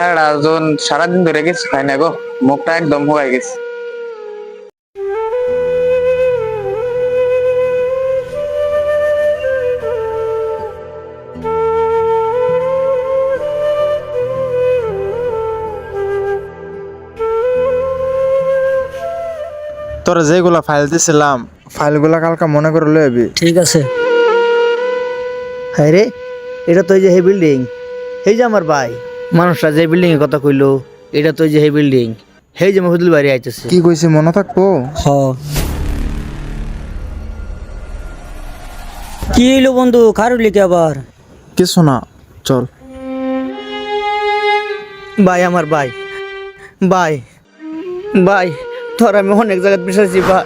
রাজন সারাদিন ধরে কিছু খাই না গো, মুখটা একদম হুয়াই গেছে। তোরা যেগুলা ফাইল দিছিলাম ফাইলগুলা কালকে মনে করে লই আবি। ঠিক আছে। হ্যাঁ রে, এটা তো এই যে হে বিল্ডিং, এই যে আমার ভাই মানুষটা যে বিল্ডিং এর কথা কইলো, এটা তো এই যে হে বিল্ডিং, এই যে মহিদুল বাড়ি আইতেছে। কি কইছি মনে থাকবো? হ, কি হইলো বন্ধু, খারুলি কি আবার? কিছু না, চল। ভাই আমার ভাই, ভাই ভাই তোর আমি অনেক জায়গায় বিশ্বাসী ভাই,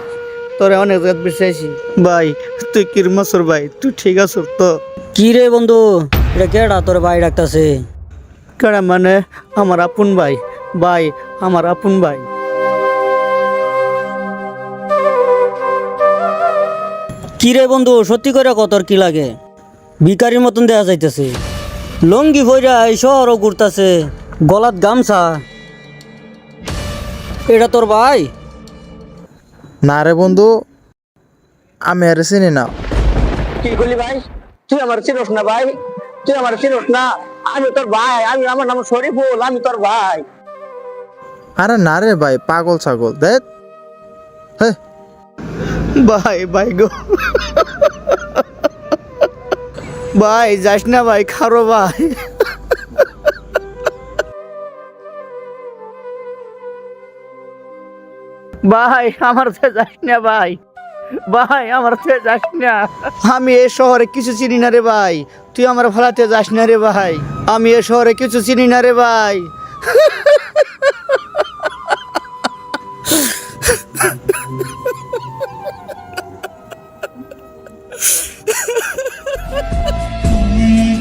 তোরা অনেক জায়গায় বিশ্বাসী ভাই। তুই কিরমাসুর ভাই, তুই ঠিক আছর তো? কি রে বন্ধু, এটা কেডা তোর ভাই ডাকতাছে? কেডা মানে? আমার আপন ভাই, ভাই আমার আপন ভাই। কি রে বন্ধু, সত্যি করে কত কি লাগে? ভিকারির মতন দেখা যাইতেছে, লঙ্গি ভইরা এই শহরও ঘুরতাছে, গলাত গামছা। এটা তোর ভাই? না রে বন্ধু, আমি আর চিনি না। কি করলি ভাই? তুই আমার চিনোস না ভাই? তুই আমার চিনোস না? আমি তোর ভাই, আমার নাম শরীফুল, আমি তোর ভাই। আরে না রে ভাই, পাগল ছাগল দেখ। হ্যাঁ ভাই ভাই গো, ভাই যাস না ভাই, খারো ভাই। ভাই আমার তো যাস না ভাই, ভাই আমার তো যাস না। আমি এ শহরে কিছু চিনি না রে ভাই, তুই আমার ভাড়াতে যাস না রে ভাই। আমি এ শহরে কিছু চিনি না রে ভাই।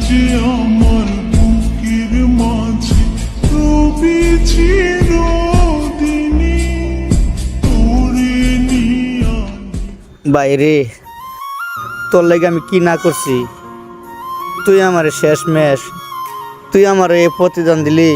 যে আমার বুকের মাঝে রবি চিরদিনই তোরে নিয়া। ভাই রে, তোর লাগে আমি কি না করছি? তুই আমার শেষ মেশ, তুই আমার এ প্রতিদান দিলি।